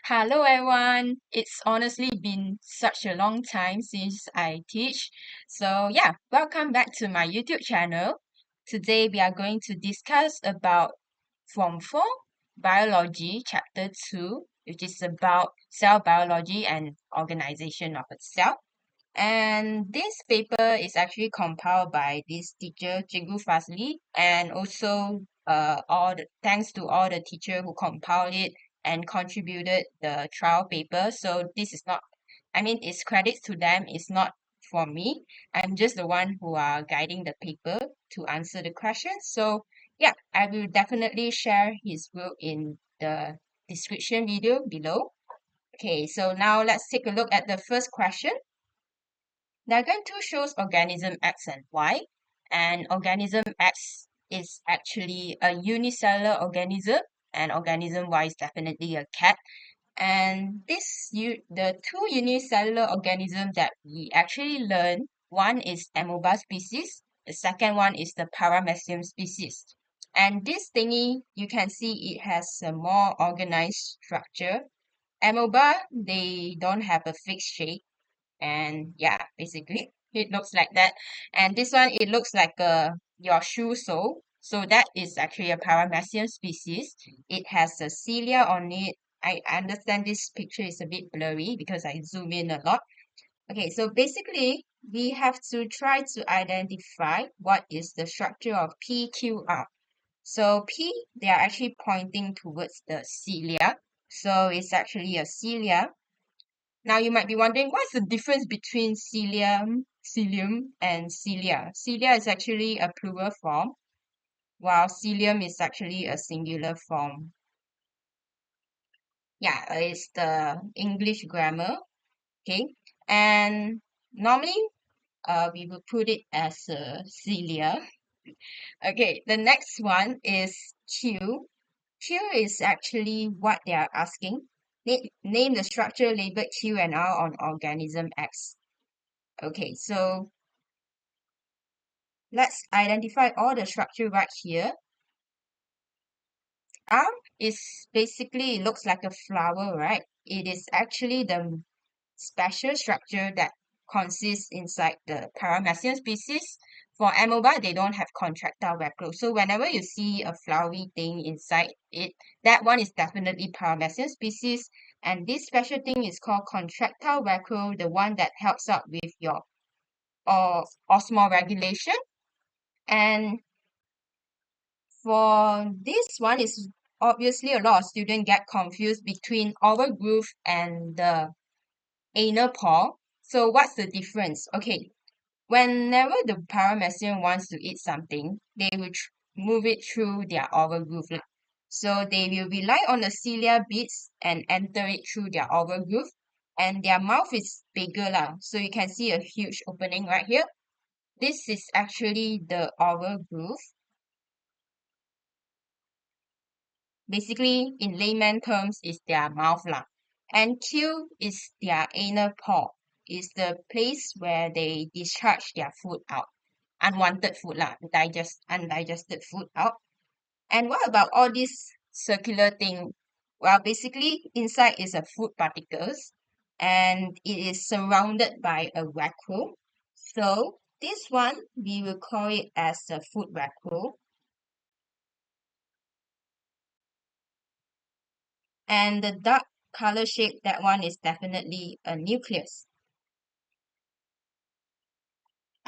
Hello everyone. It's honestly been such a long time since I teach. So yeah, welcome back to my YouTube channel. Today we are going to discuss about Form 4 Biology Chapter 2, which is about cell biology and organization of a cell. And this paper is actually compiled by this teacher, Cikgu Fazli, and also thanks to all the teacher who compiled it and contributed the trial paper. So this is not, I mean, it's credits to them. It's not for me. I'm just the one who are guiding the paper to answer the questions. So yeah, I will definitely share his work in the description video below. Okay, so now let's take a look at the first question. Diagram 2 shows organism X and Y, and organism X is actually a unicellular organism, and organism Y is definitely a cat. And the two unicellular organisms that we actually learn, one is amoeba species, the second one is the paramecium species. And this thingy, you can see it has a more organized structure. Amoeba, they don't have a fixed shape and yeah, basically it looks like that. And this one, it looks like your shoe sole. So that is actually a paramecium species. It has a cilia on it. I understand this picture is a bit blurry because I zoom in a lot. Okay, so basically we have to try to identify what is the structure of PQR. So P, they are actually pointing towards the cilia. So it's actually a cilia. Now you might be wondering, what's the difference between cilium, and cilia? Cilia is actually a plural form, while cilium is actually a singular form. Yeah, it's the English grammar. Okay, and normally we would put it as a cilia. Okay, the next one is Q. Q is actually what they are asking. Name the structure labeled Q and R on organism X. Okay, so let's identify all the structure right here. R is basically, it looks like a flower, right? It is actually the special structure that consists inside the paramecium species. For amoeba, they don't have contractile vacuole. So whenever you see a flowery thing inside it, that one is definitely paramecium species. And this special thing is called contractile vacuole, the one that helps out with your osmoregulation. And for this one is obviously a lot of students get confused between oral groove and the anal pore. So what's the difference? Okay, whenever the paramecium wants to eat something, they will move it through their oral groove lah. So they will rely on the cilia beads and enter it through their oral groove. And their mouth is bigger lah. So you can see a huge opening right here. This is actually the oral groove. Basically, in layman terms, is their mouth lah. And Q is their anal pore. Is the place where they discharge their food out. Unwanted food lah, undigested food out. And what about all this circular thing? Well, basically, inside is a food particles, and it is surrounded by a vacuole. So this one, we will call it as a food vacuole. And the dark color shape, that one is definitely a nucleus.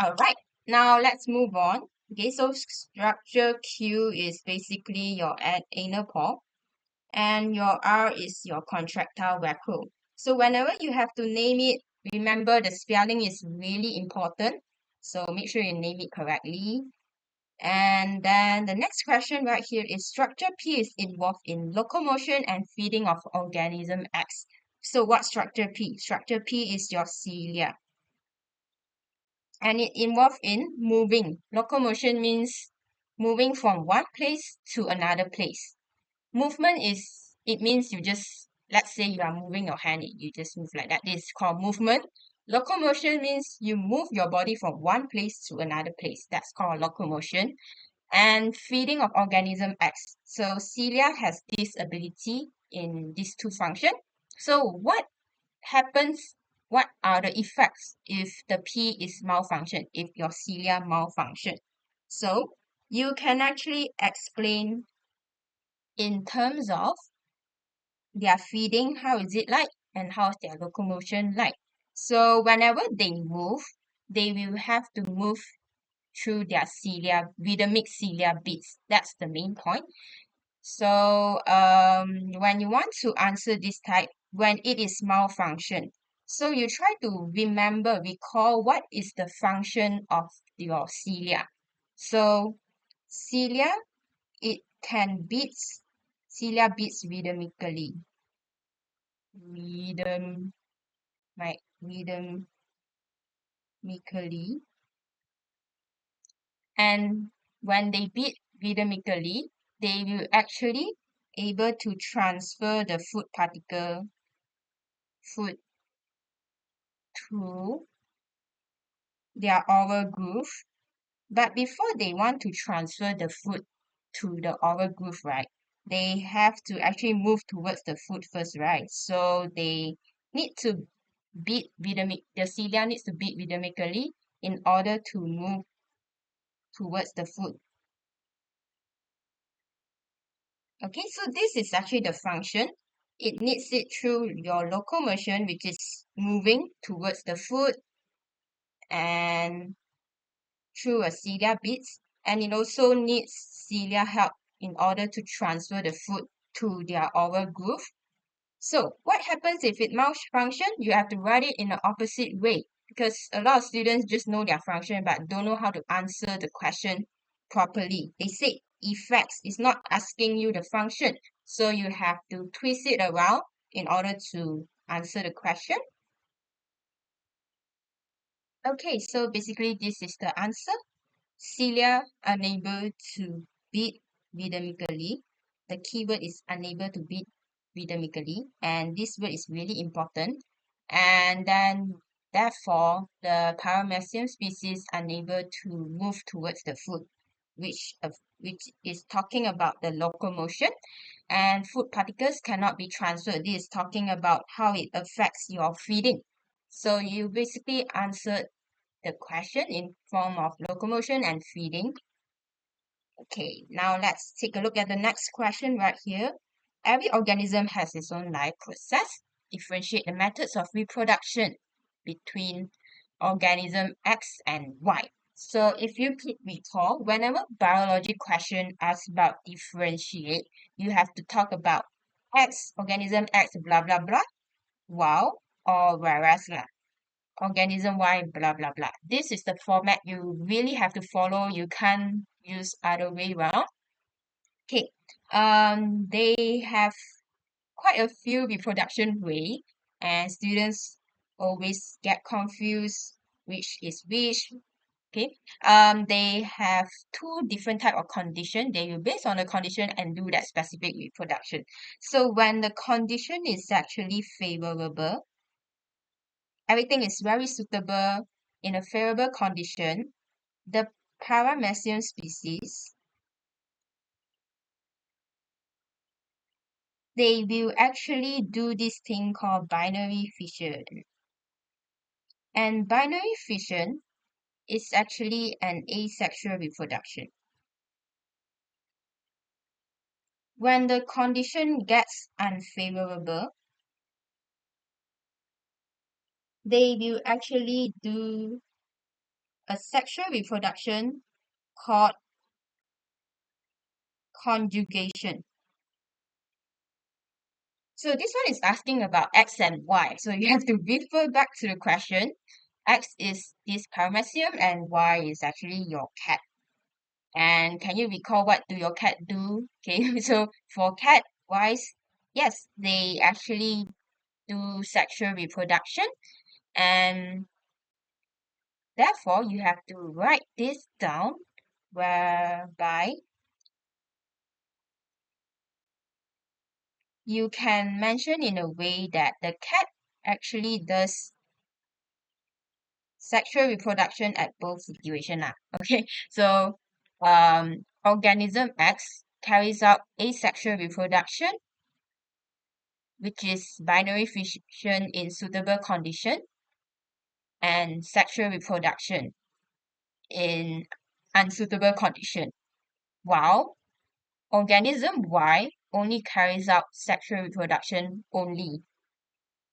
All right, now let's move on. Okay, so structure Q is basically your anal pore, and your R is your contractile vacuole. So whenever you have to name it, remember the spelling is really important. So make sure you name it correctly. And then the next question right here is structure P is involved in locomotion and feeding of organism X. So what structure P? Structure P is your cilia. And it involved in moving. Locomotion means moving from one place to another place. Movement is, it means you just, let's say you are moving your hand, you just move like that. This is called movement. Locomotion means you move your body from one place to another place. That's called locomotion. And feeding of organism X. So cilia has this ability in these two functions. So what happens, what are the effects if the P is malfunction, if your cilia malfunction? So you can actually explain in terms of their feeding, how is it like, and how's their locomotion like. So whenever they move, they will have to move through their cilia, rhythmic cilia beats. That's the main point. So when you want to answer this type, when it is malfunction, so you try to recall what is the function of your cilia. So cilia, it can beats, cilia beats rhythmically. Rhythm, like rhythmically. And when they beat rhythmically, they will actually able to transfer the food through their oral groove. But before they want to transfer the food to the oral groove, right, they have to actually move towards the food first, right? So they need to the cilia needs to beat rhythmically in order to move towards the food. Okay, so this is actually the function. It needs it through your locomotion, which is moving towards the food and through a cilia beads. And it also needs cilia help in order to transfer the food to their oral groove. So what happens if it malfunction? You have to write it in the opposite way because a lot of students just know their function but don't know how to answer the question properly. They say effects is not asking you the function, so you have to twist it around in order to answer the question. Okay, so basically this is the answer. Cilia unable to beat rhythmically. The keyword is unable to beat rhythmically, and this word is really important. And then, therefore, the paramecium species unable to move towards the food, which is talking about the locomotion, and food particles cannot be transferred. This is talking about how it affects your feeding. So you basically answered the question in form of locomotion and feeding. Okay, now let's take a look at the next question right here. Every organism has its own life process. Differentiate the methods of reproduction between organism X and Y. So if you recall, whenever biology question asks about differentiate, you have to talk about X, organism X, blah, blah, blah, wow, or whereas lah, organism Y, blah, blah, blah. This is the format you really have to follow. You can't use other way around. Okay, they have quite a few reproduction way, and students always get confused which is which. Okay, they have two different type of condition. They will base on the condition and do that specific reproduction. So when the condition is actually favorable, everything is very suitable in a favorable condition, the paramecium species, they will actually do this thing called binary fission. And binary fission is actually an asexual reproduction. When the condition gets unfavorable, they will actually do a sexual reproduction called conjugation. So this one is asking about X and Y. So you have to refer back to the question. X is this paramecium and Y is actually your cat. And can you recall what do your cat do? Okay, so for cat wise, yes, they actually do sexual reproduction, and therefore you have to write this down whereby you can mention in a way that the cat actually does sexual reproduction at both situations. Okay, so organism X carries out asexual reproduction which is binary fission in suitable condition, and sexual reproduction in unsuitable condition, while organism Y only carries out sexual reproduction only.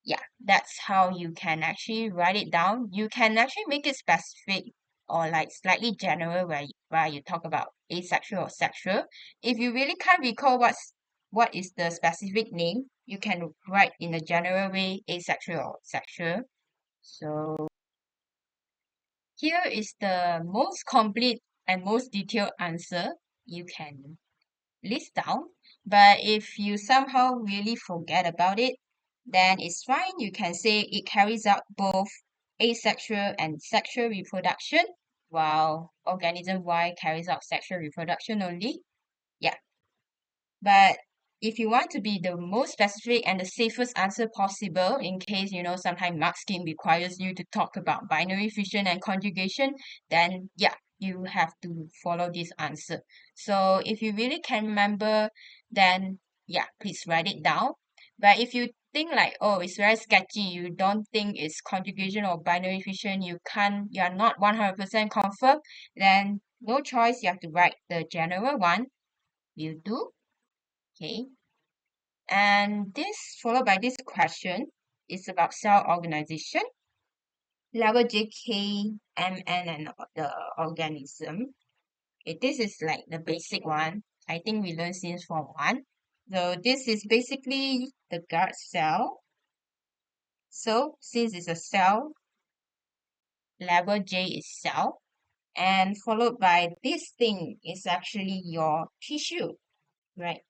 Yeah, that's how you can actually write it down. You can actually make it specific or like slightly general where you talk about asexual or sexual. If you really can't recall what is the specific name, you can write in a general way asexual or sexual. So here is the most complete and most detailed answer you can list down. But if you somehow really forget about it, then it's fine. You can say it carries out both asexual and sexual reproduction, while organism Y carries out sexual reproduction only. Yeah. But if you want to be the most specific and the safest answer possible, in case sometimes mark scheme requires you to talk about binary fission and conjugation, then yeah, you have to follow this answer. So if you really can remember, then yeah, please write it down. But if you think like, oh, it's very sketchy, you don't think it's conjugation or binary fission, you're not 100% confirmed, then no choice, you have to write the general one. You do. Okay. And this followed by this question is about cell organization. Level J, K, M, N, and the organism. Okay, this is like the basic one. I think we learned since Form 1. So this is basically the guard cell. So since it's a cell, level J is cell. And followed by this thing is actually your tissue, right?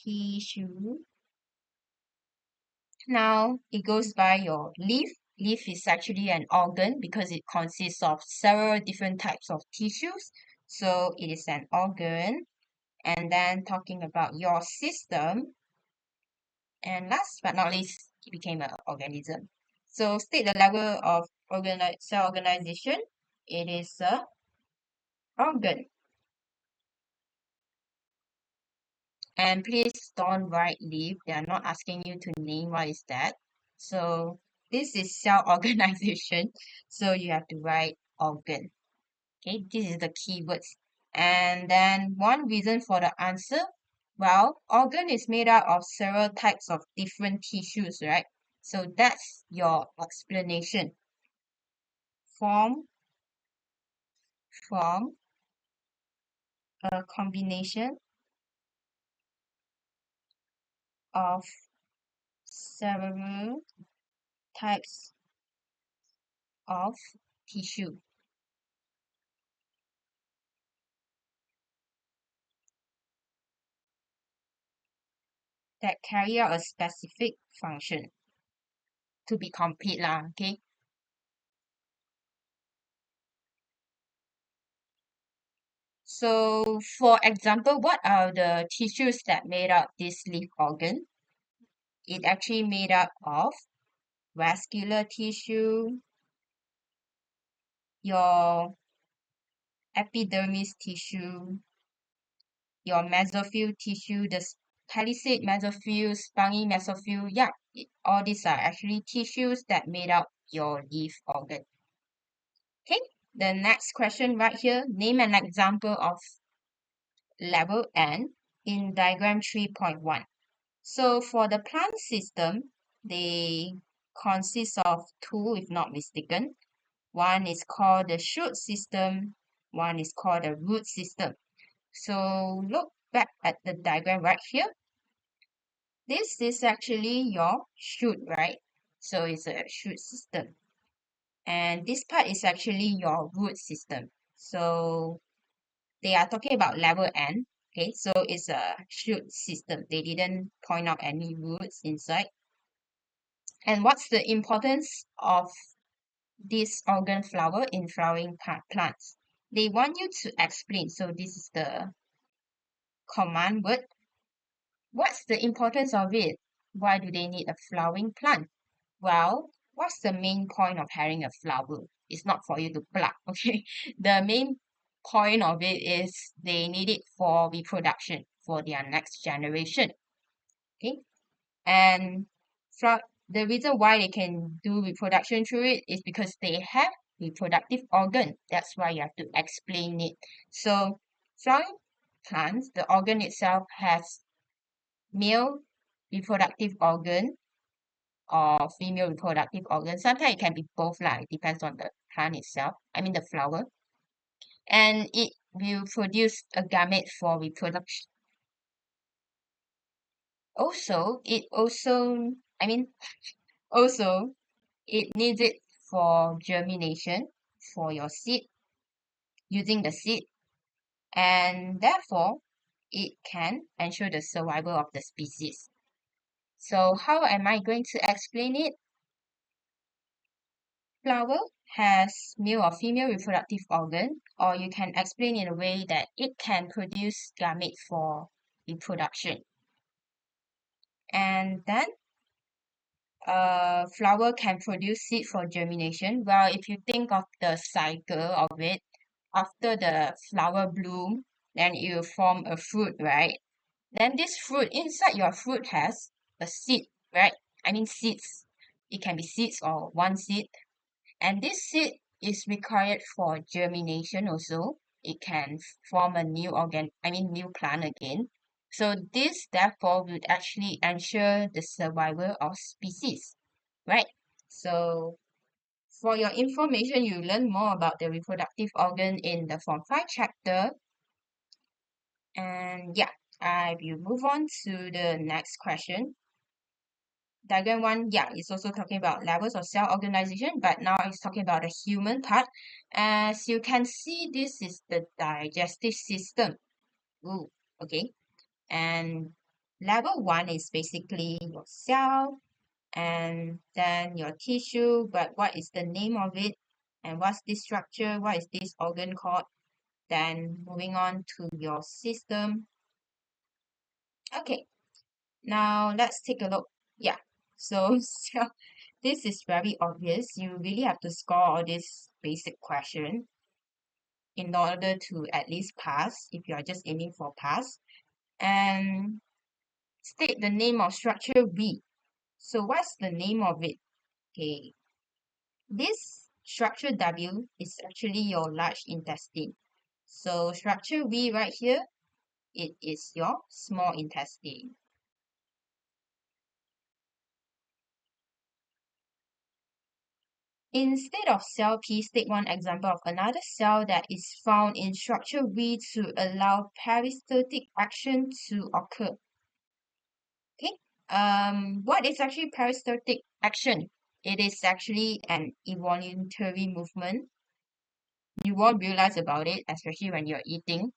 Tissue. Now it goes by your leaf. Leaf is actually an organ because it consists of several different types of tissues. So it is an organ. And then talking about your system. And last but not least, it became an organism. So state the level of cell organization. It is a organ. And please don't write leaf. They are not asking you to name what is that. So this is cell organization. So you have to write organ. Okay, this is the keywords. And then one reason for the answer. Well, organ is made out of several types of different tissues, right? So that's your explanation. Form from a combination of several types of tissue. That carry out a specific function to be complete lah, okay? So for example, what are the tissues that made up this leaf organ? It actually made up of vascular tissue, your epidermis tissue, your mesophyll tissue, the palisade mesophyll, spongy mesophyll. Yeah, all these are actually tissues that made up your leaf organ. Okay, the next question right here, name an example of level N in diagram 3.1. So for the plant system, they consist of two, if not mistaken. One is called the shoot system, one is called the root system. So look back at the diagram right here. This is actually your shoot, right? So it's a shoot system. And this part is actually your root system. So they are talking about level N. Okay, so it's a shoot system. They didn't point out any roots inside. And what's the importance of this organ flower in flowering plants? They want you to explain. So this is the command word. What's the importance of it? Why do they need a flowering plant? Well, what's the main point of having a flower? It's not for you to pluck, okay? The main point of it is they need it for reproduction for their next generation. Okay. And the reason why they can do reproduction through it is because they have reproductive organ. That's why you have to explain it. So flowering plants, the organ itself has male reproductive organ or female reproductive organ. Sometimes it can be both, like it depends on the plant itself. I mean the flower. And it will produce a gamete for reproduction. I mean, also, it needs it for germination, for your seed, using the seed, and therefore, it can ensure the survival of the species. So how am I going to explain it? Flower has male or female reproductive organ, or you can explain in a way that it can produce gamete for reproduction. And then flower can produce seed for germination. Well, if you think of the cycle of it, after the flower bloom, then it will form a fruit, right? Then this fruit, inside your fruit has a seed, right? I mean seeds. It can be seeds or one seed. And this seed is required for germination also. It can form a new plant again. So this therefore would actually ensure the survival of species, right? So for your information, you learn more about the reproductive organ in the Form 5 chapter. And yeah, I will move on to the next question. Diagram 1, yeah, it's also talking about levels of cell organization, but now it's talking about the human part. As you can see, this is the digestive system. Ooh, okay. And level 1 is basically your cell, and then your tissue, but what is the name of it? And what's this structure? What is this organ called? Then moving on to your system. Okay, now let's take a look. Yeah, so this is very obvious. You really have to score all this basic question in order to at least pass if you are just aiming for pass. And state the name of structure V. So what's the name of it? Okay, this structure W is actually your large intestine. So structure V right here, it is your small intestine. Instead of cell P, state one example of another cell that is found in structure V to allow peristaltic action to occur. Okay. What is actually peristaltic action? It is actually an involuntary movement. You won't realize about it, especially when you're eating.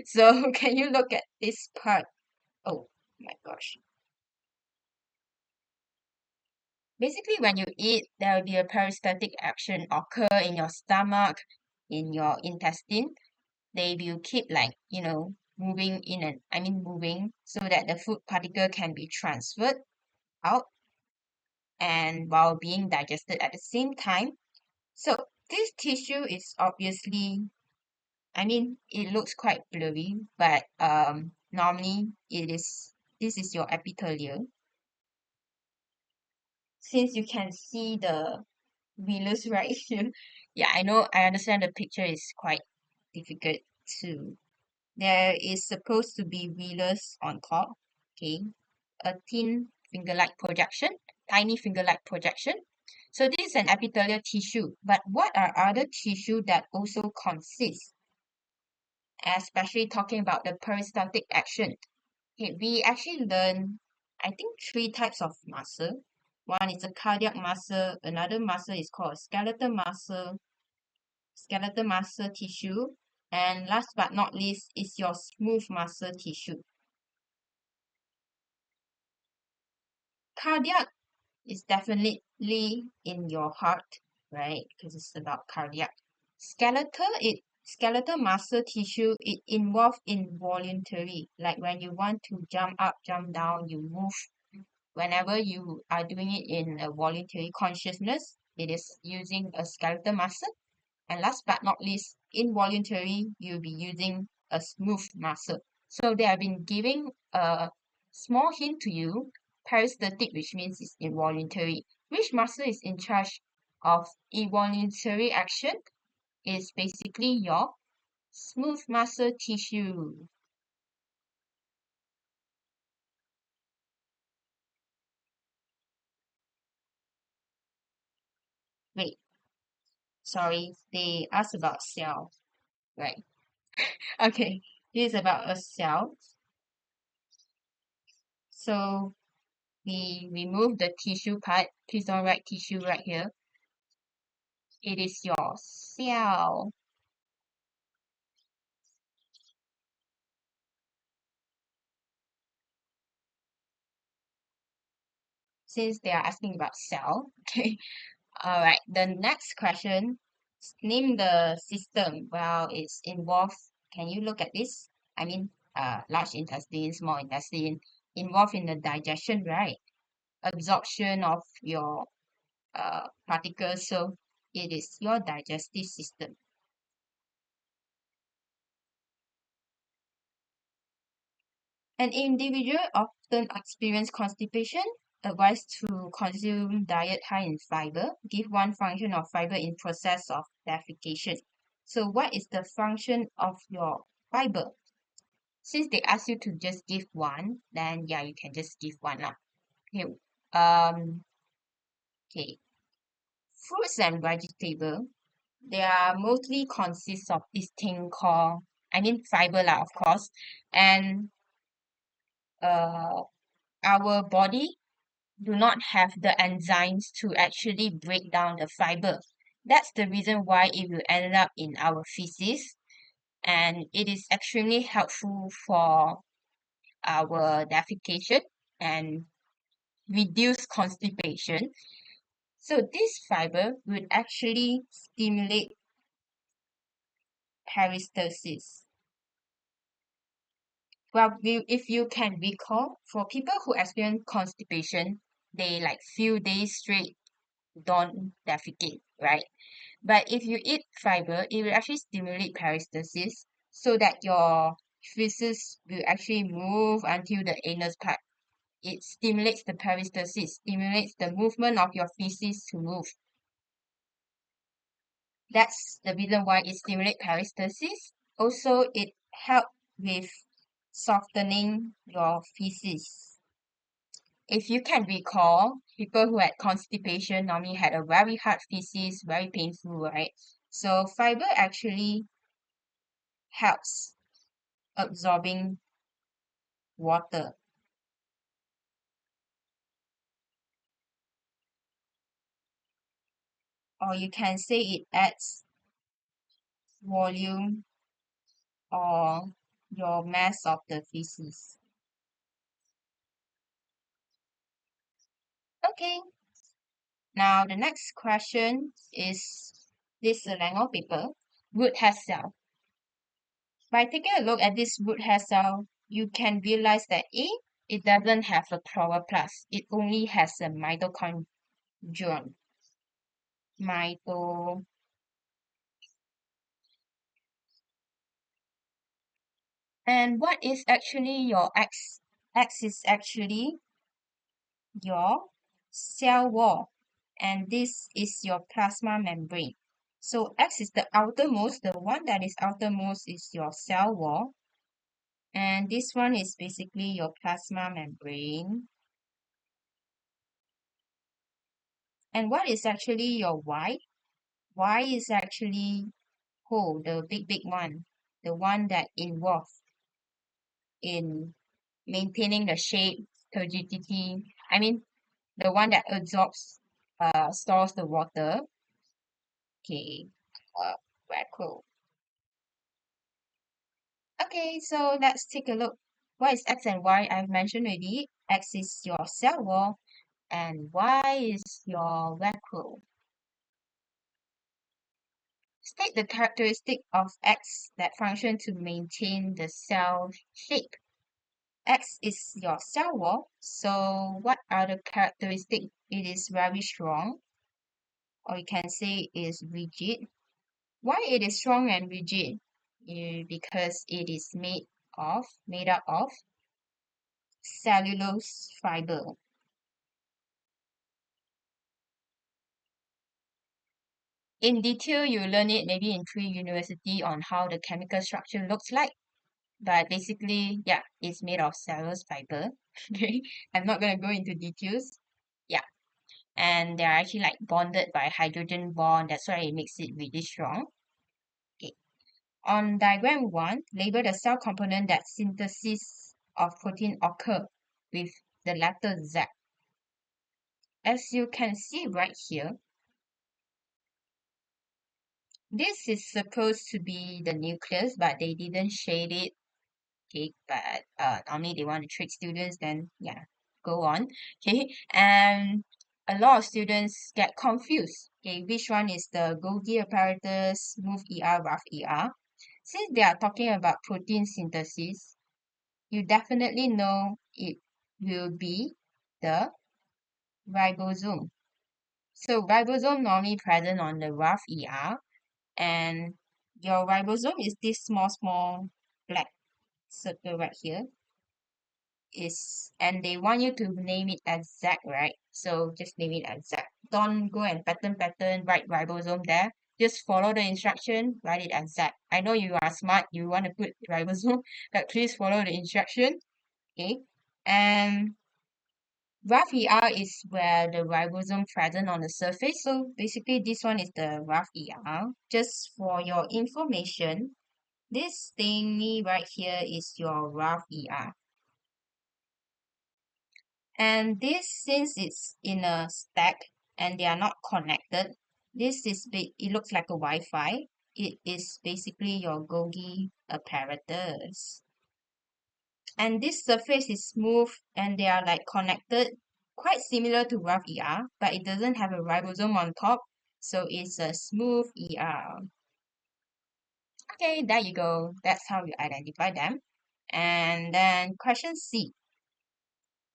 So can you look at this part? Oh my gosh. Basically, when you eat, there will be a peristaltic action occur in your stomach, in your intestine. They will keep like, moving moving so that the food particle can be transferred out and while being digested at the same time. So this tissue is obviously, it looks quite blurry, but normally this is your epithelial. Since you can see the villus right here. Yeah, I understand the picture is quite difficult to. There is supposed to be villus on top, okay? A thin finger-like projection, tiny finger-like projection. So this is an epithelial tissue, but what are other tissue that also consist? Especially talking about the peristaltic action. Okay, we actually learn, I think, three types of muscle. One is a cardiac muscle, another muscle is called skeletal muscle tissue, and last but not least is your smooth muscle tissue. Cardiac is definitely in your heart, right? Because it's about cardiac. Skeletal muscle tissue, it involves involuntary, like when you want to jump up, jump down, you move. Whenever you are doing it in a voluntary consciousness, it is using a skeletal muscle. And last but not least, involuntary, you'll be using a smooth muscle. So they have been giving a small hint to you Peristaltic, which means it's involuntary. Which muscle is in charge of involuntary action? Is basically your smooth muscle tissue. Wait, sorry, they asked about cell, right? Okay, this is about a cell. So we remove the tissue part. Please don't write tissue right here. It is your cell. Since they are asking about cell, okay. All right. The next question, name the system. Well, it's involved. Can you look at this? I mean, large intestine, small intestine, involved in the digestion, right? Absorption of your particles. So it is your digestive system. An individual often experience constipation. Advised to consume diet high in fiber. Give one function of fiber in process of defecation. So what is the function of your fiber? Since they ask you to just give one, then yeah, you can just give one lah. Okay. Um. Okay. Fruits and vegetable, they are mostly consist of this thing called, I mean, fiber lah, of course, and uh, our body do not have the enzymes to actually break down the fiber. That's the reason why it will end up in our feces, and it is extremely helpful for our defecation and reduce constipation. So this fiber would actually stimulate peristalsis. Well, if you can recall, for people who experience constipation, they like few days straight don't defecate, right? But if you eat fiber, it will actually stimulate peristalsis so that your feces will actually move until the anus part. It stimulates the peristalsis, stimulates the movement of your feces to move. That's the reason why it stimulates peristalsis. Also, it helps with softening your feces. If you can recall, people who had constipation normally had a very hard feces, very painful, right? So fiber actually helps absorbing water, or you can say it adds volume or your mass of the feces. Okay, now the next question is this Selangor paper, root hair cell. By taking a look at this root hair cell, you can realize that A, it doesn't have a chloroplast. It only has a mitochondrion. Mito. And what is actually your X? X is actually your cell wall. And this is your plasma membrane. So X is the outermost. The one that is outermost is your cell wall. And this one is basically your plasma membrane. And what is actually your Y? Y is actually hole, the big one, the one that involved in maintaining the shape, turgidity. I mean, the one that absorbs, stores the water. Okay, very cool. Okay, so let's take a look. What is X and Y? I've mentioned already. X is your cell wall, and Y is your vacuole. State the characteristic of X that function to maintain the cell shape. X is your cell wall. So what are the characteristics? It is very strong, or you can say it is rigid. Why it is strong and rigid? Because it is made up of cellulose fiber. in detail, you learn it maybe in pre-university on how the chemical structure looks like. But basically, yeah, it's made of cellulose fiber. Okay, I'm not gonna go into details. Yeah, and they're actually like bonded by hydrogen bond. That's why it makes it really strong. Okay. On diagram 1, label the cell component that synthesis of protein occur with the letter Z. As you can see right here, this is supposed to be the nucleus, but they didn't shade it. Okay, but normally they want to trick students, then yeah, go on. Okay, and a lot of students get confused. Okay, which one is the Golgi apparatus, smooth ER, rough ER? Since they are talking about protein synthesis, you definitely know it will be the ribosome. So ribosome normally present on the rough ER, and your ribosome is this small black circle right here. And they want you to name it as Z, right? So just name it as Z. Don't go and pattern, write ribosome there. Just follow the instruction, write it as Z. I know you are smart, you want to put ribosome, but please follow the instruction. Okay. And rough ER is where the ribosome present on the surface. So basically this one is the rough ER. Just for your information, this thingy right here is your rough ER. And this, since it's in a stack and they are not connected, this is it looks like a Wi-Fi. It is basically your Golgi apparatus. And this surface is smooth and they are like connected, quite similar to rough ER, but it doesn't have a ribosome on top, so it's a smooth ER. Okay, there you go. That's how you identify them. And then question C.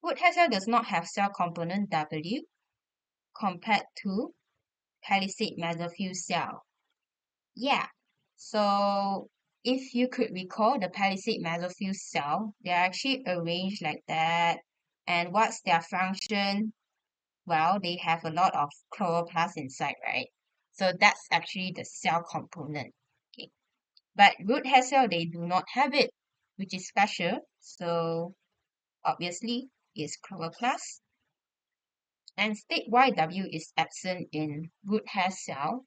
Wood hair cell does not have cell component W compared to palisade mesophyll cell. Yeah, so if you could recall the palisade mesophyll cell, they're actually arranged like that. And what's their function? Well, they have a lot of chloroplast inside, right? So that's actually the cell component. Okay. But root hair cell, they do not have it, which is special. So obviously, it's chloroplast. And state why W is absent in root hair cell.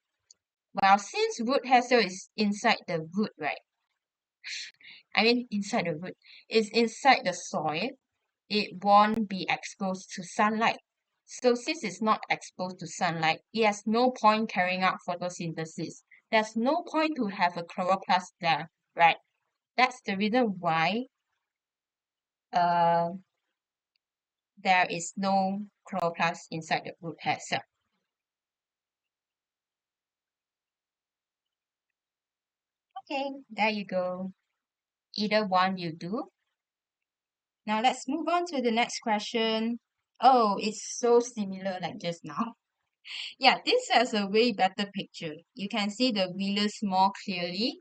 Well, since root hair cell is inside the root, right? I mean, inside the root, it's inside the soil, it won't be exposed to sunlight. So since it's not exposed to sunlight, it has no point carrying out photosynthesis. There's no point to have a chloroplast there, right? That's the reason why uh, there is no chloroplast inside the root hair cell. Okay, there you go. Either one you do. Now let's move on to the next question. Oh, it's so similar like just now. Yeah, this has a way better picture. You can see the villus more clearly.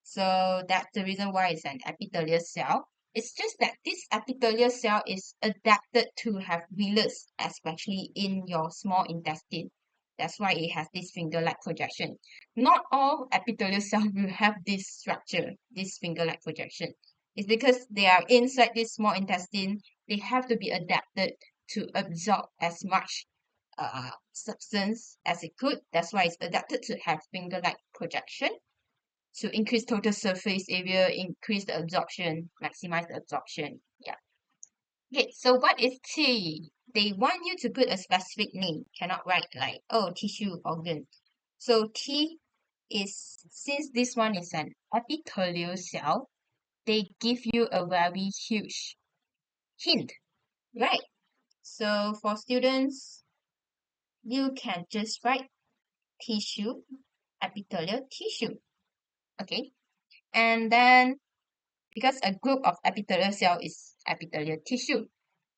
So that's the reason why it's an epithelial cell. It's just that this epithelial cell is adapted to have villus, especially in your small intestine. That's why it has this finger-like projection. Not all epithelial cells will have this structure, this finger-like projection. It's because they are inside this small intestine, they have to be adapted to absorb as much substance as it could. That's why it's adapted to have finger-like projection to increase total surface area, increase the absorption, maximize the absorption. Yeah. Okay, so what is T? They want you to put a specific name. Cannot write like, oh, tissue, organ. So T is, since this one is an epithelial cell, they give you a very huge hint, right? So for students, you can just write tissue, epithelial tissue. Okay, and then because a group of epithelial cell is epithelial tissue,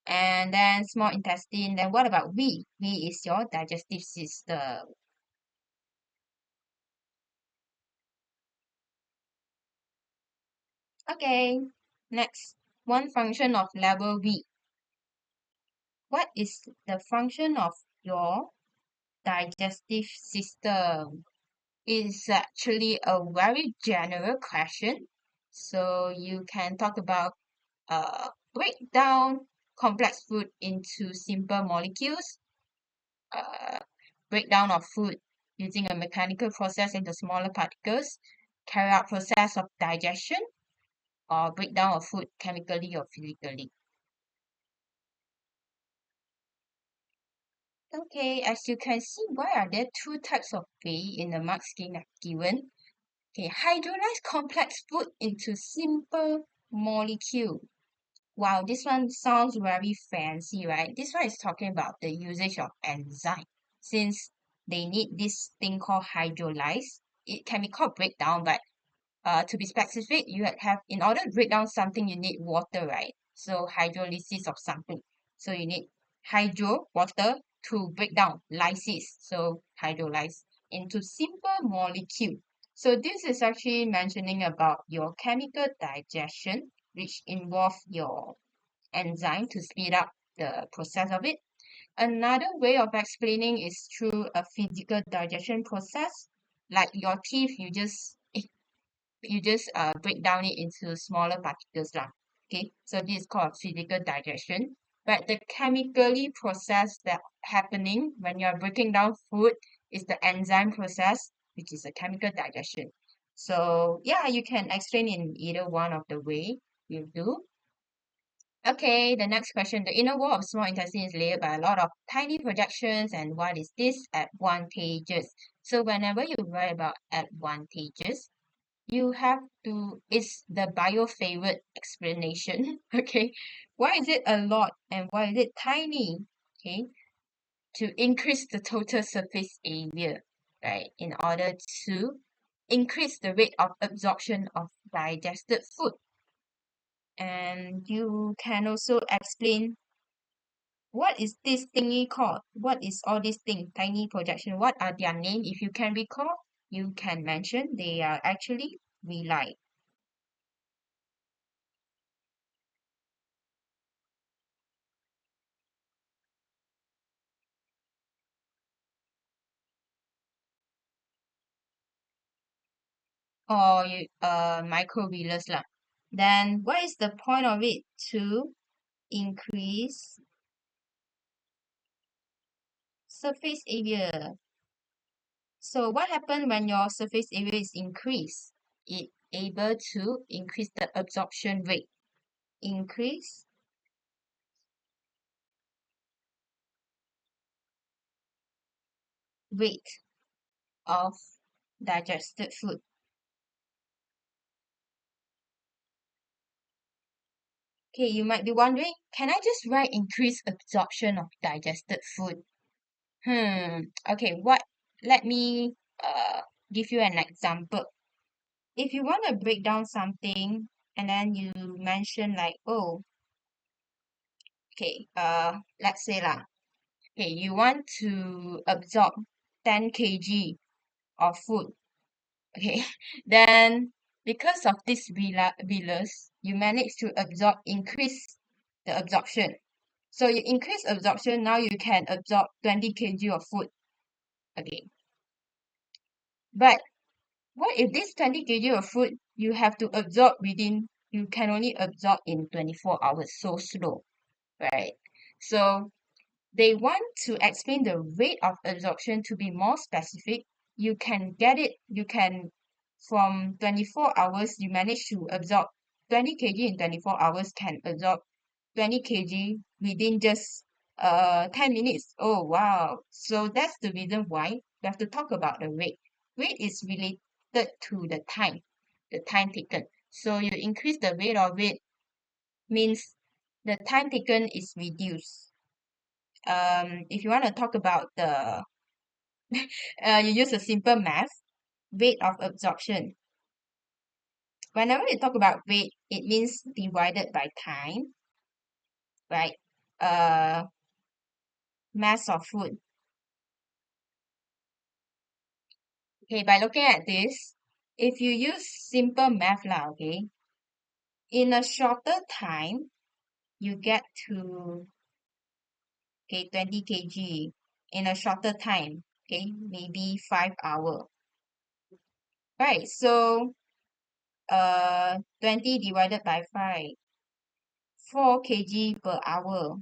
and then small intestine. Then what about V? V is your digestive system. Okay, next, one function of level V. What is the function of your digestive system? It's actually a very general question. So you can talk about break down complex food into simple molecules, uh, breakdown of food using a mechanical process into smaller particles, carry out process of digestion, or breakdown of food chemically or physically. Okay, as you can see, why are there two types of way in the mark scheme I've given? Okay, hydrolyze complex food into simple molecule. Wow, this one sounds very fancy, right? This one is talking about the usage of enzyme. Since they need this thing called hydrolyze, it can be called breakdown, but to be specific, you have in order to break down something, you need water, right? So hydrolysis of something. So you need water, to break down lysis, so hydrolyze into simple molecule. So this is actually mentioning about your chemical digestion, which involve your enzyme to speed up the process of it. Another way of explaining is through a physical digestion process. Like your teeth, you just break down it into smaller particles lah. Okay, so this is called physical digestion. But the chemically process that happening when you're breaking down food is the enzyme process, which is a chemical digestion. So yeah, you can explain in either one of the way you do. Okay, the next question. The inner wall of small intestine is layered by a lot of tiny projections, and what is this? Advantages. So whenever you write about advantages, you have to, it's the bio favorite explanation. Okay, why is it a lot and why is it tiny? Okay, to increase the total surface area, right, in order to increase the rate of absorption of digested food. And you can also explain what is this thingy called, what is all these thing, tiny projection, what are their name. If you can recall, you can mention they are actually villi. Or you microvillus lah. Then what is the point of it? To increase surface area. So what happens when your surface area is increased? It able to increase the absorption rate. Increase rate of digested food. Okay, you might be wondering, can I just write increase absorption of digested food? Okay, let me give you an example. If you want to break down something and then you mention like, oh, okay, let's say lah, okay, you want to absorb 10 kg of food, okay, then because of this villus, you manage to increase the absorption. So you increase absorption, now you can absorb 20 kg of food, okay. But what if this 20 kg of food you have to absorb within, you can only absorb in 24 hours, so slow, right? So they want to explain the rate of absorption to be more specific. You can get it, you can, from 24 hours, you manage to absorb 20 kg in 24 hours, can absorb 20 kg within just 10 minutes. Oh, wow. So that's the reason why we have to talk about the rate. Rate is related to the time taken. So you increase the rate of it means the time taken is reduced. If you want to talk about the, you use a simple math, rate of absorption. Whenever you talk about rate, it means divided by time, right? Uh, mass of food. Okay, by looking at this, if you use simple math lah, okay, in a shorter time, you get to, okay, 20 kg in a shorter time. Okay, maybe 5 hours. Right, so 20 divided by 5, 4 kg per hour.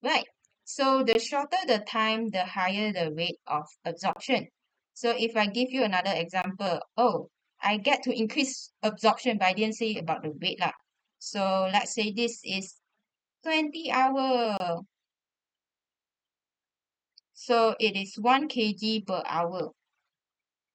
Right. So the shorter the time, the higher the rate of absorption. So if I give you another example, oh, I get to increase absorption, but I didn't say about the rate lah. So let's say this is 20 hour. So it is 1 kg per hour.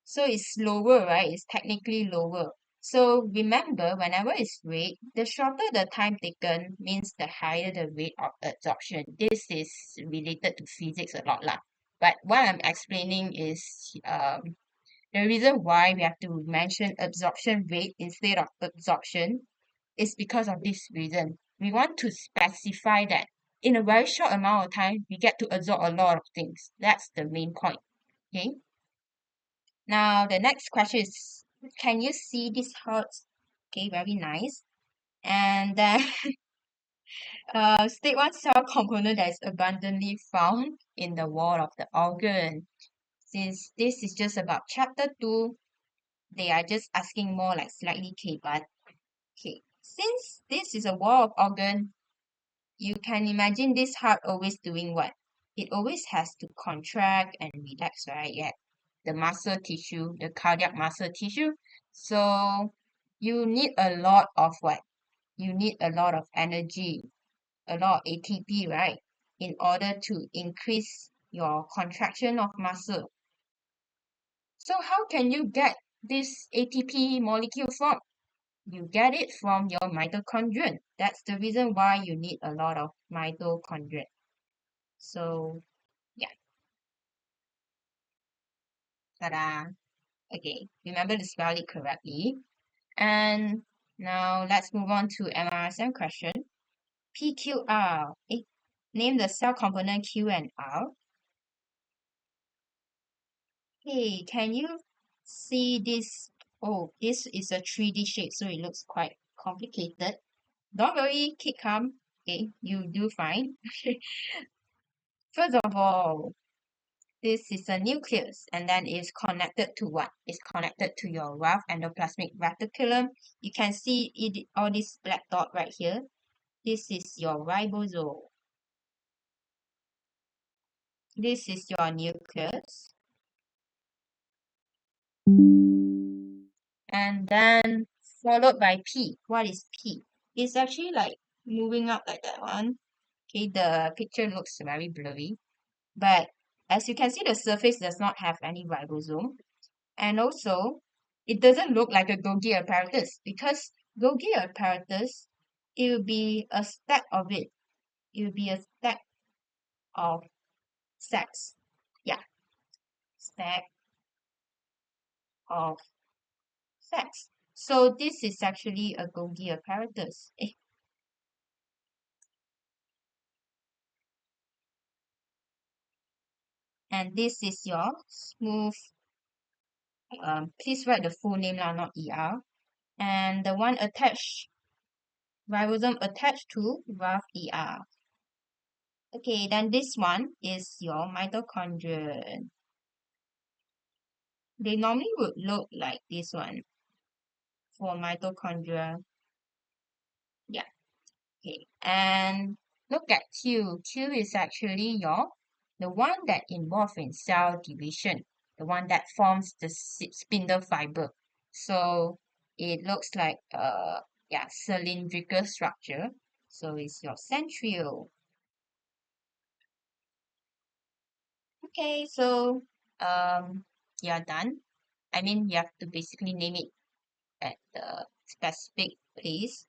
So it's lower, right? It's technically lower. So remember, whenever it's rate, the shorter the time taken means the higher the rate of absorption. This is related to physics a lot lah. But what I'm explaining is the reason why we have to mention absorption rate instead of absorption is because of this reason. We want to specify that in a very short amount of time, we get to absorb a lot of things. That's the main point. Okay. Now, the next question is, can you see this hearts? Okay, very nice. And then, state one cell component that is abundantly found in the wall of the organ. Since this is just about chapter 2, they are just asking more like slightly K, but okay. Since this is a wall of organ, you can imagine this heart always doing what? It always has to contract and relax, right? Yeah, the muscle tissue, the cardiac muscle tissue. So you need a lot of what? You need a lot of energy, a lot of ATP, right? In order to increase your contraction of muscle. So how can you get this ATP molecule from? You get it from your mitochondria. That's the reason why you need a lot of mitochondria. So yeah, ta-da. Okay, remember to spell it correctly. And now let's move on to MRSM question. PQR. Name the cell component Q and R. Hey, can you see this? Oh, this is a 3D shape, so it looks quite complicated. Don't worry, keep calm. Okay, you do fine. First of all, this is a nucleus, and then it's connected to what? It's connected to your rough endoplasmic reticulum. You can see it, all this black dot right here. This is your ribosome. This is your nucleus. And then followed by P. What is P? It's actually like moving up like that one. Okay, the picture looks very blurry. But as you can see, the surface does not have any ribosome. And also, it doesn't look like a Golgi apparatus because Golgi apparatus, it will be a stack of it. It will be a stack of sacks. Yeah, stack of sacks. So this is actually a Golgi apparatus. And this is your smooth, please write the full name lah, not ER. And the one attached, ribosome attached to rough ER. Okay, then this one is your mitochondria. They normally would look like this one for mitochondria. Yeah, okay. And look at Q. Q is actually the one that involved in cell division, the one that forms the spindle fiber. So it looks like yeah, cylindrical structure. So it's your centriole. Okay, so you're done. I mean, you have to basically name it at the specific place.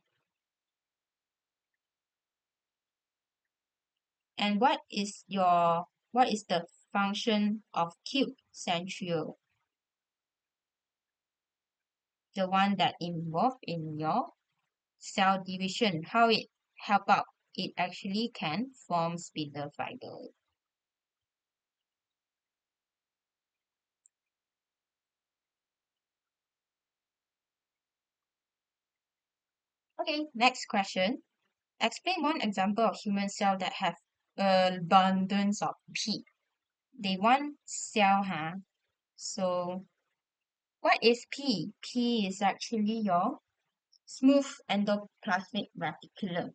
And what is the function of cube centriole? The one that involved in your cell division, how it help out? It actually can form spindle fiber. Okay, next question. Explain one example of human cell that have abundance of P. they want cell, huh? So what is P? P is actually your smooth endoplasmic reticulum.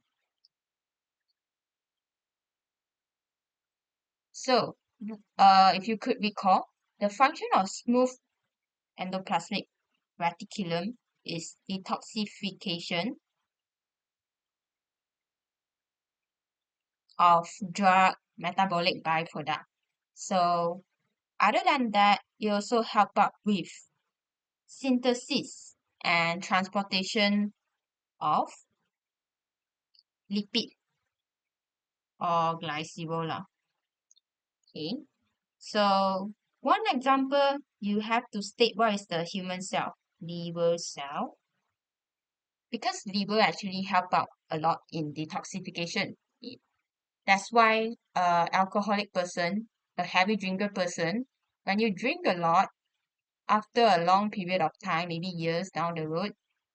So, if you could recall, the function of smooth endoplasmic reticulum is detoxification of drug metabolic byproduct. So, other than that, it also help out with synthesis and transportation of lipid or glycerol. Okay, so one example, you have to state what is the human cell, liver cell, because liver actually help out a lot in detoxification. That's why alcoholic person, a heavy drinker person, when you drink a lot, after a long period of time, maybe years down the road,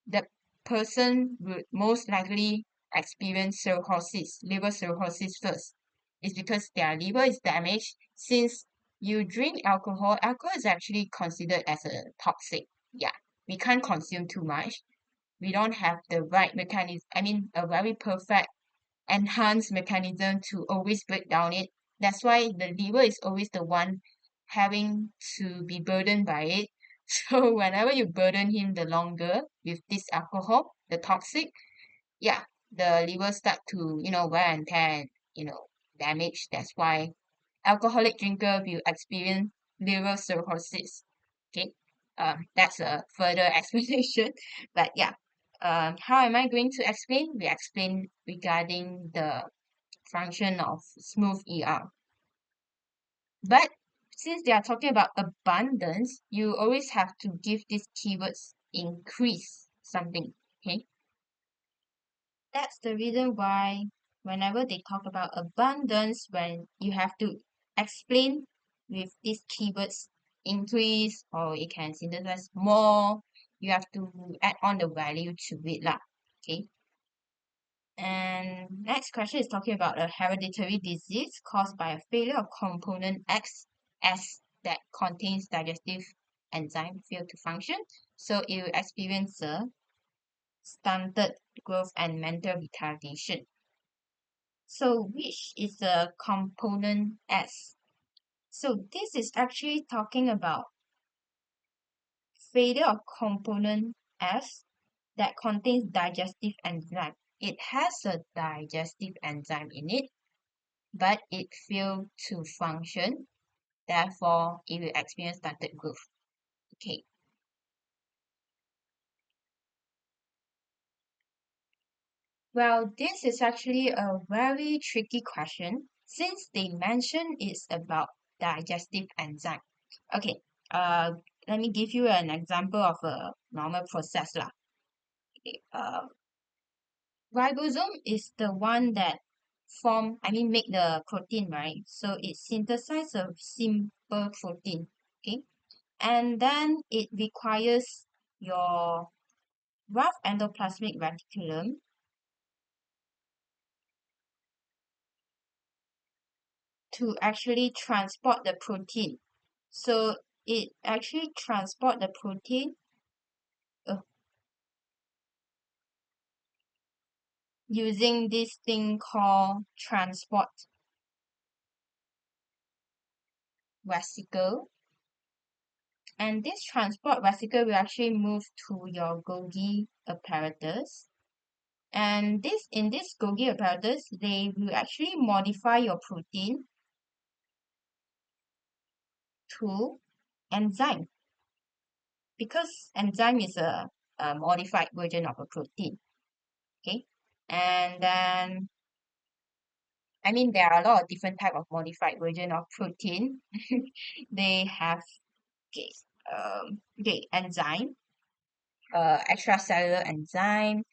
the person would most likely experience cirrhosis, liver cirrhosis first. It's because their liver is damaged. Since you drink alcohol, alcohol is actually considered as a toxic. Yeah, we can't consume too much. We don't have the right mechanism, a very perfect enhanced mechanism to always break down it. That's why the liver is always the one having to be burdened by it. So whenever you burden him the longer with this alcohol, the toxic, yeah, the liver start to, wear and tear and, damage. That's why alcoholic drinker will experience liver cirrhosis. Okay, that's a further explanation. But yeah, how am I going to explain? We explain regarding the function of smooth ER. But since they are talking about abundance, you always have to give these keywords increase something. Okay, that's the reason why whenever they talk about abundance, when you have to explain with these keywords increase or it can synthesize more, you have to add on the value to it lah. Okay. And next question is talking about a hereditary disease caused by a failure of component X S that contains digestive enzyme fail to function. So it will experience a stunted growth and mental retardation. So which is the component S? So this is actually talking about failure of component S that contains digestive enzyme. It has a digestive enzyme in it, but it failed to function. Therefore, it will experience stunted growth. Okay. Well, this is actually a very tricky question since they mention it's about digestive enzyme. Okay, let me give you an example of a normal process lah. Okay, ribosome is the one that make the protein, right? So it synthesizes a simple protein, okay? And then it requires your rough endoplasmic reticulum to actually transport the protein. So it actually transport the protein uh, using this thing called transport vesicle. And this transport vesicle will actually move to your Golgi apparatus. And in this Golgi apparatus, they will actually modify your protein to enzyme because enzyme is a modified version of a protein. Okay, and then there are a lot of different type of modified version of protein. They have okay, enzyme, extracellular enzyme,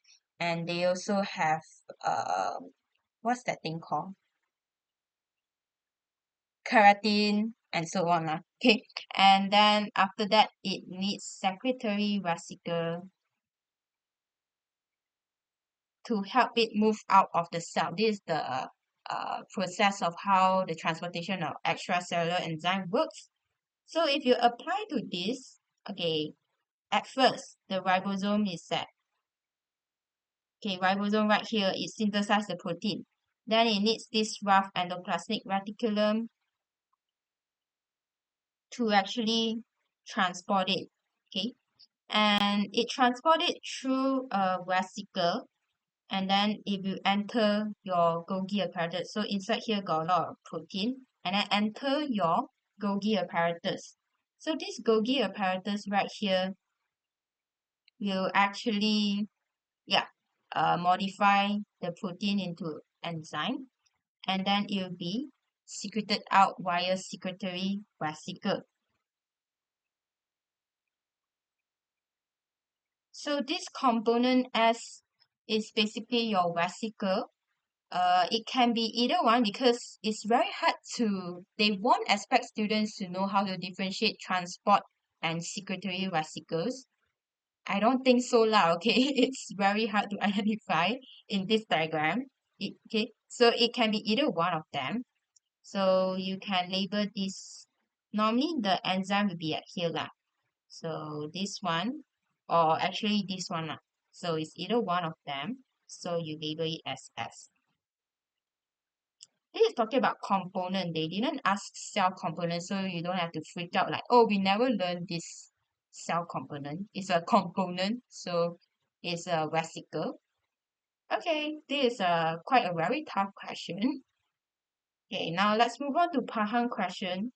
and they also have what's that thing called? Keratin and so on. Okay, and then after that, it needs secretory vesicle to help it move out of the cell. This is the process of how the transportation of extracellular enzyme works. So if you apply to this, okay, at first the ribosome is set. Okay, ribosome right here, it synthesizes the protein. Then it needs this rough endoplasmic reticulum to actually transport it. Okay, and it transport it through a vesicle, and then it will enter your Golgi apparatus. So inside here got a lot of protein, and then enter your Golgi apparatus. So this Golgi apparatus right here will actually, yeah, modify the protein into enzyme, and then it will be secreted out via secretory vesicle. So this component S is basically your vesicle. It can be either one because it's very hard they won't expect students to know how to differentiate transport and secretory vesicles. I don't think so lah, okay? It's very hard to identify in this diagram. Okay, so it can be either one of them. So you can label this. Normally the enzyme will be at here lah. So this one, or actually this one lah. So it's either one of them. So you label it as S. This is talking about component. They didn't ask cell component, so you don't have to freak out like, oh, we never learned this cell component. It's a component, so it's a vesicle. Okay, this is quite a very tough question. Okay, now let's move on to Pahang question.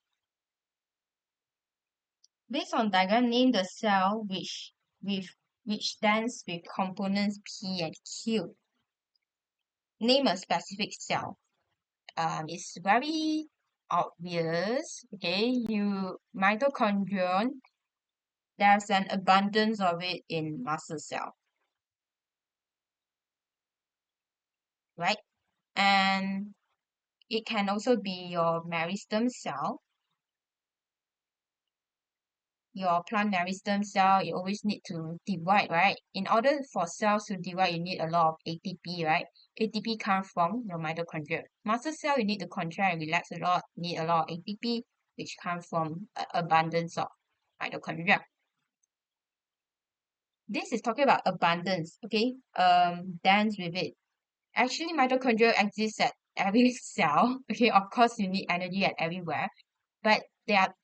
Based on diagram, name the cell which stands with components P and Q. Name a specific cell. It's very obvious. Okay, mitochondrion, there's an abundance of it in muscle cell, right? And it can also be your meristem cell, your plant meristem cell. You always need to divide, right? In order for cells to divide, you need a lot of ATP, right? ATP comes from your mitochondria. Muscle cell, you need to contract and relax a lot, need a lot of ATP, which comes from abundance of mitochondria. This is talking about abundance, okay? Dense with it. Actually, mitochondria exists at every cell. Okay, of course, you need energy at everywhere, but they are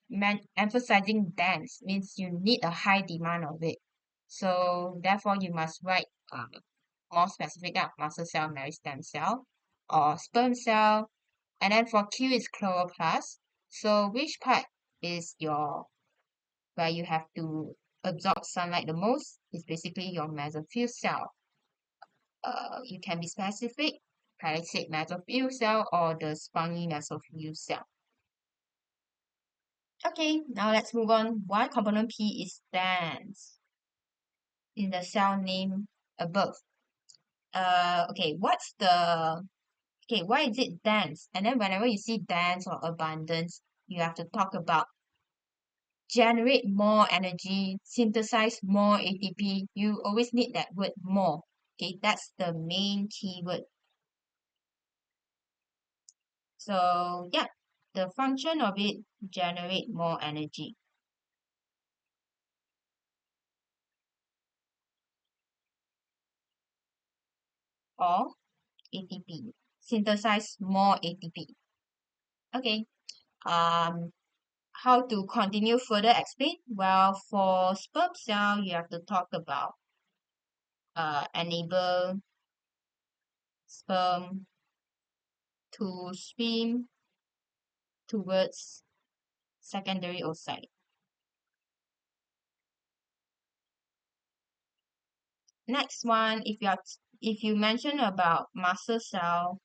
emphasizing dense means you need a high demand of it. So therefore, you must write more specific muscle cell, meristem cell, or sperm cell. And then for Q is chloroplast. So which part is where you have to absorb sunlight the most is basically your mesophyll cell. You can be specific, palisade mesophyll cell or the spongy mesophyll cell. Okay, now let's move on. Why component P is dense in the cell name above? Okay, why is it dense? And then whenever you see dense or abundance, you have to talk about generate more energy, synthesize more ATP. You always need that word more. Okay, that's the main keyword. So yeah, the function of it generate more energy. Or ATP. Synthesize more ATP. Okay. How to continue further explain? Well, for sperm cell, you have to talk about enable sperm to swim towards secondary oocyte. Next one, if you mention about muscle cell,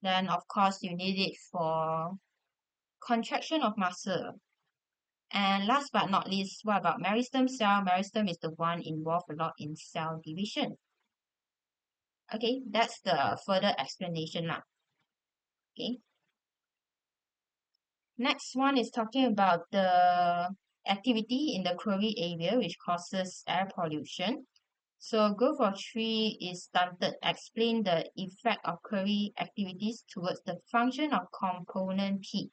then of course you need it for contraction of muscle. And last but not least, what about meristem cell? Meristem is the one involved a lot in cell division. Okay, that's the further explanation now. Okay. Next one is talking about the activity in the quarry area which causes air pollution. So goal for 3 is stunted. Explain the effect of query activities towards the function of component P.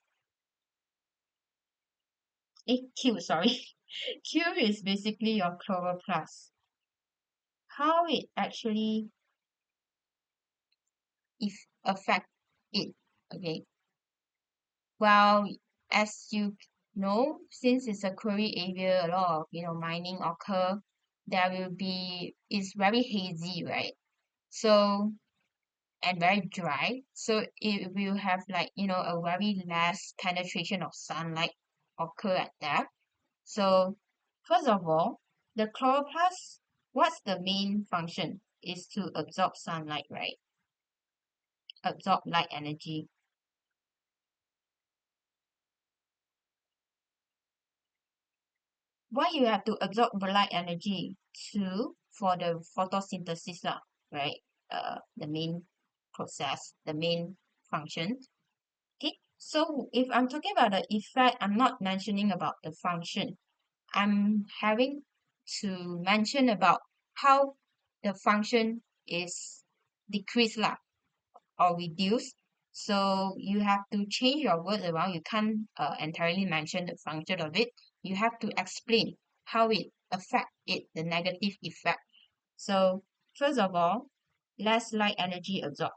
Q, sorry. Q is basically your chloroplast. How it actually if affect it. Okay. Well, as you know, since it's a quarry area, a lot of mining occur. There will be it's very hazy, right? So and very dry. So it will have like a very less penetration of sunlight occur at there. So first of all, the chloroplast, what's the main function? Is to absorb sunlight, right? Absorb light energy. Why you have to absorb the light energy? To for the photosynthesis lah, right? The main process, the main function. Okay, so if I'm talking about the effect, I'm not mentioning about the function. I'm having to mention about how the function is decreased lah or reduced. So you have to change your words around. You can't entirely mention the function of it. You have to explain how it affect it, the negative effect. So first of all, less light energy absorbed.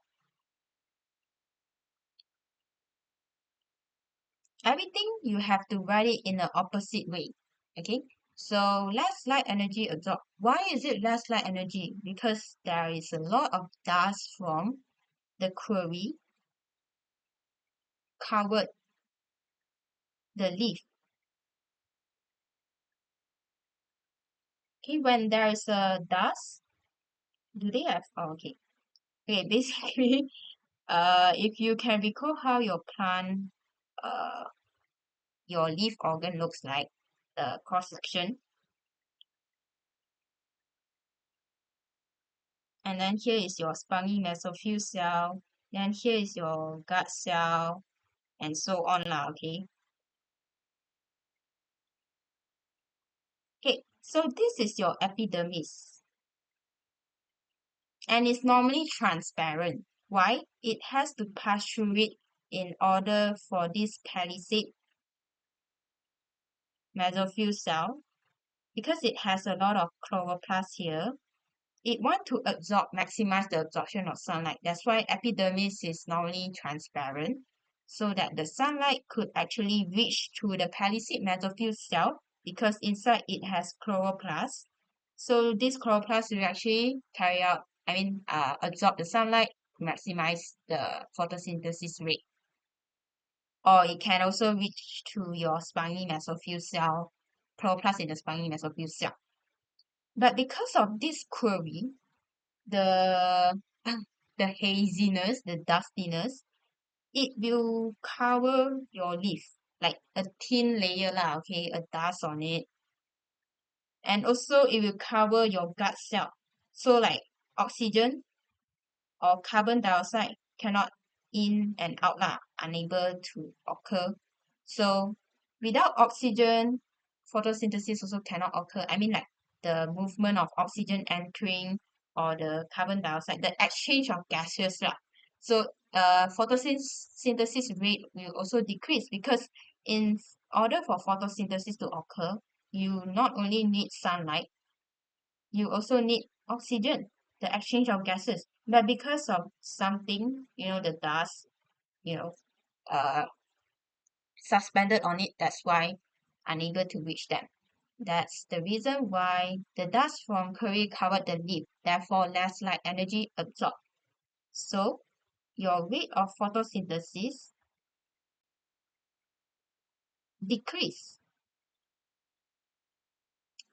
Everything you have to write it in the opposite way. Okay, so less light energy absorbed. Why is it less light energy? Because there is a lot of dust from the query covered the leaf. Okay, when there is a dust, do they have okay. Okay, basically if you can recall how your plant uh your leaf organ looks like, the cross section, and then here is your spongy mesophyll cell, then here is your gut cell, and so on lah, okay. Okay, so this is your epidermis, and it's normally transparent. Why? It has to pass through it in order for this palisade mesophyll cell, because it has a lot of chloroplast here. It want to absorb, maximize the absorption of sunlight. That's why epidermis is normally transparent, so that the sunlight could actually reach to the palisade mesophyll cell, because inside it has chloroplast. So this chloroplast will actually absorb the sunlight, maximize the photosynthesis rate. Or it can also reach to your spiny mesophyll cell, chloroplast in the spiny mesophyll cell. But because of this query, the the haziness, the dustiness, it will cover your leaf like a thin layer lah, okay, a dust on it. And also it will cover your gut cell. So like oxygen or carbon dioxide cannot in and out lah, unable to occur. So without oxygen, photosynthesis also cannot occur. I mean like the movement of oxygen entering or the carbon dioxide, the exchange of gases lah. So photosynthesis rate will also decrease, because in order for photosynthesis to occur, you not only need sunlight, you also need oxygen, the exchange of gases. But because of something, the dust, you know, uh, suspended on it, that's why unable to reach them. That's the reason why the dust from curry covered the leaf, therefore less light energy absorbed. So your rate of photosynthesis decrease.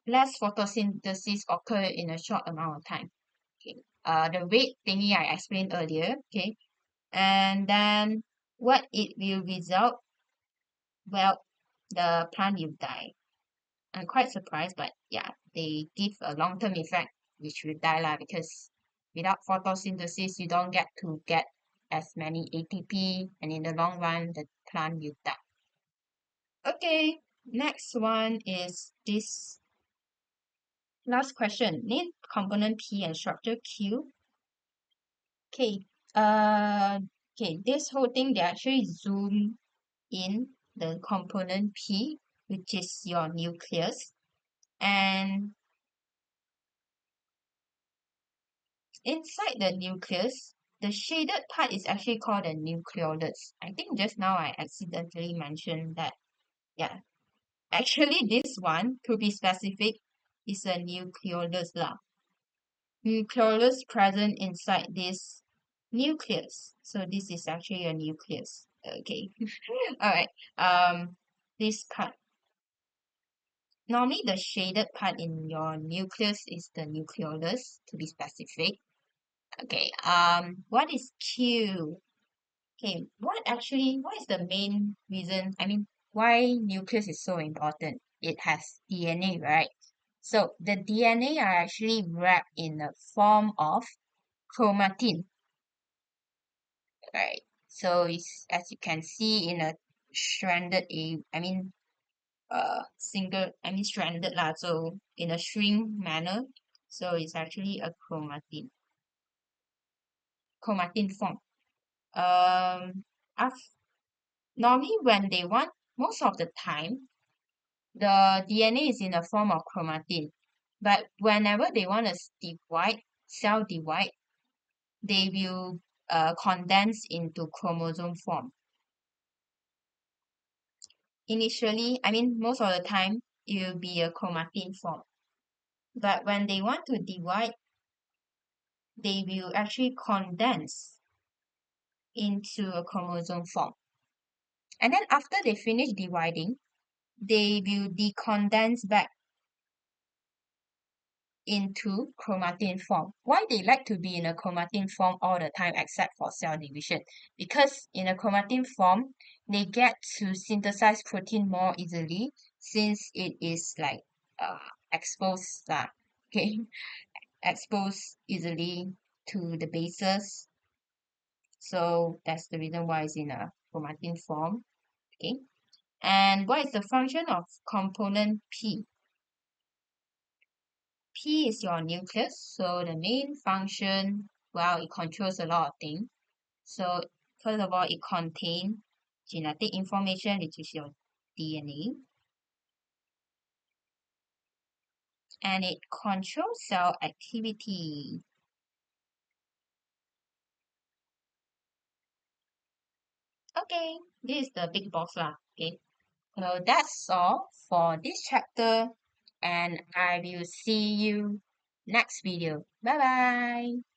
Less photosynthesis occur in a short amount of time. Okay. The rate thingy I explained earlier. Okay. And then what it will result? Well, the plant will die. I'm quite surprised, but yeah, they give a long-term effect which will die lah, because without photosynthesis you don't get as many ATP, and in the long run the plant will die. Okay, next one is this Last question. Name component P and structure Q. Okay. Uh, okay. This whole thing, they actually zoom in the component P, which is your nucleus. And inside the nucleus, the shaded part is actually called a nucleolus. I think just now I accidentally mentioned that. Yeah, actually this one, to be specific, is a nucleolus lah. Nucleolus present inside this nucleus. So this is actually a nucleus. Okay. All right. This part. Normally the shaded part in your nucleus is the nucleolus, to be specific. Okay. What is Q? Okay, what is the main reason? I mean, why nucleus is so important? It has DNA, right? So the DNA are actually wrapped in the form of chromatin, right? So it's, as you can see in a stranded stranded lah. So in a string manner, so it's actually a chromatin form. Af Normally when they want, most of the time, the DNA is in the form of chromatin. But whenever they want to cell divide, they will condense into chromosome form. Initially, most of the time, it will be a chromatin form. But when they want to divide, they will actually condense into a chromosome form. And then after they finish dividing, they will decondense back into chromatin form. Why they like to be in a chromatin form all the time except for cell division? Because in a chromatin form, they get to synthesize protein more easily since it is like exposed okay, exposed easily to the bases. So that's the reason why it's in a chromatin form. Okay. And what is the function of component P? P is your nucleus, so the main function, well, it controls a lot of things. So first of all, it contains genetic information, which is your DNA, and it controls cell activity. Okay, this is the big box lah. Okay, so that's all for this chapter, and I will see you next video. Bye bye.